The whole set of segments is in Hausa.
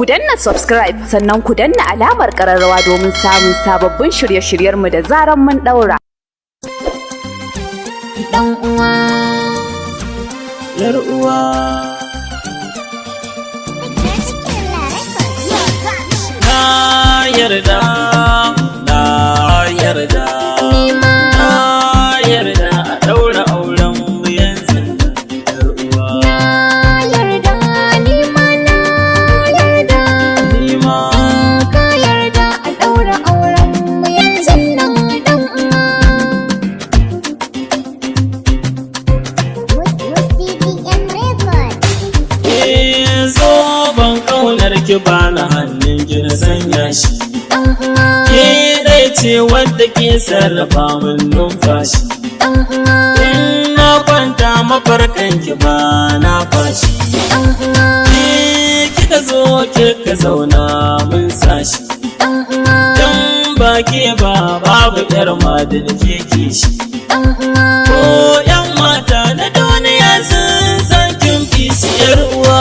Ku danna subscribe sannan ku danna alamar ƙararrawa domin samun sababbin shirye-shiryenmu da zaran mun ɗaura. Dan uwa, yar uwa, na yarda, na yarda, na yarda a ɗaura auren mu yanzu, yar uwa. na yarda, ni ma na yarda, Ni ma ka yarda a ɗaura auren mu yanzu nan dan uwa. zo ban ƙaunar ki bana hannun ki na sanya shi. Dan uwa, Ke ɗai ce wadda ke sarrafa min numfashi. dan uwa, In na kwanta mafarkan ki ba na fashi. dan uwa, Kika zo kika zauna mun sashi. dan uwa, Dan ba ke ba babu yar madin ke kishi. dan uwa. Ko yan mata na duniya sun san kin fi su yar uwa.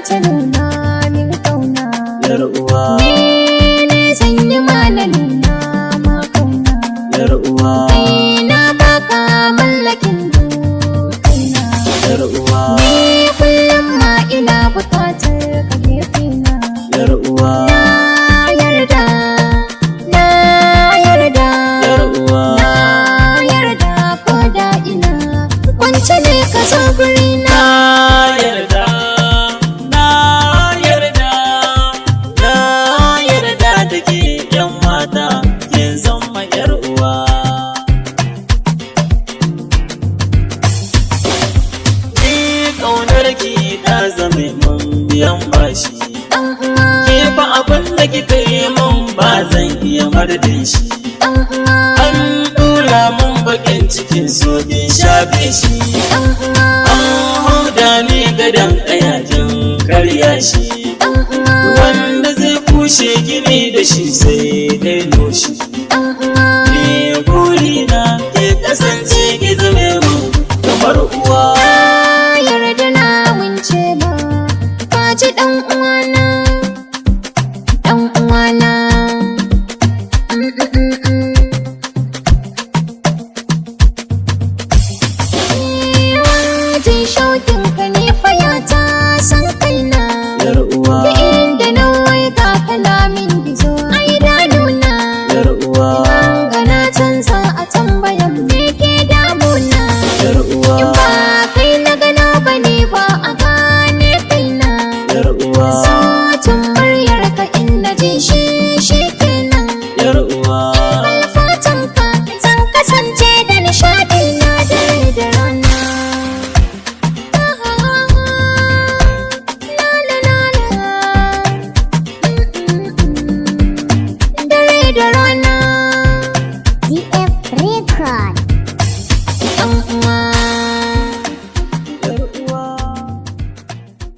Ta nuna min kauna, Yar uwa, ne zan yi mana nuna ma kauna. yar uwa, Na baka mallakin kaina, yar uwa, ni kullum ma ina bukatar ka gefena. yar uwa, Na yarda, na yarda, yar uwa. na yarda ko da ina kwance ne ka zo gurina. Na yarda, na yarda, na yarda da ke yan mata kin zama yar uwa. Ni ƙaunar ki ta zame mun biyan bashi. Dan uwa, Ke fa abin da kika yi mun ba zan iya mardin shi. dan uwa, An ɗura mun bakin cikin so bin shafe shi. dan uwa, Huda ne gadon ƙayakin karya shi. dan uwa, Wanda zai kushe gini da shi sai dai noshi. dan uwa. Ni burina ke kasance ki zame mu kamar uwa. Na yarda na wance ba, ka ji dan uwana, dan uwana. Jin shaukin ka ne fayata san kaina, Yar uwa, da inda na waiga kalamin gizo a idanuna. yar uwa, Gana canza a tambayan me ke damuna. yar uwa, In ba kai na gano ba ne ba a gane kaina. yar uwa, Sautin muryar ka in na ji shi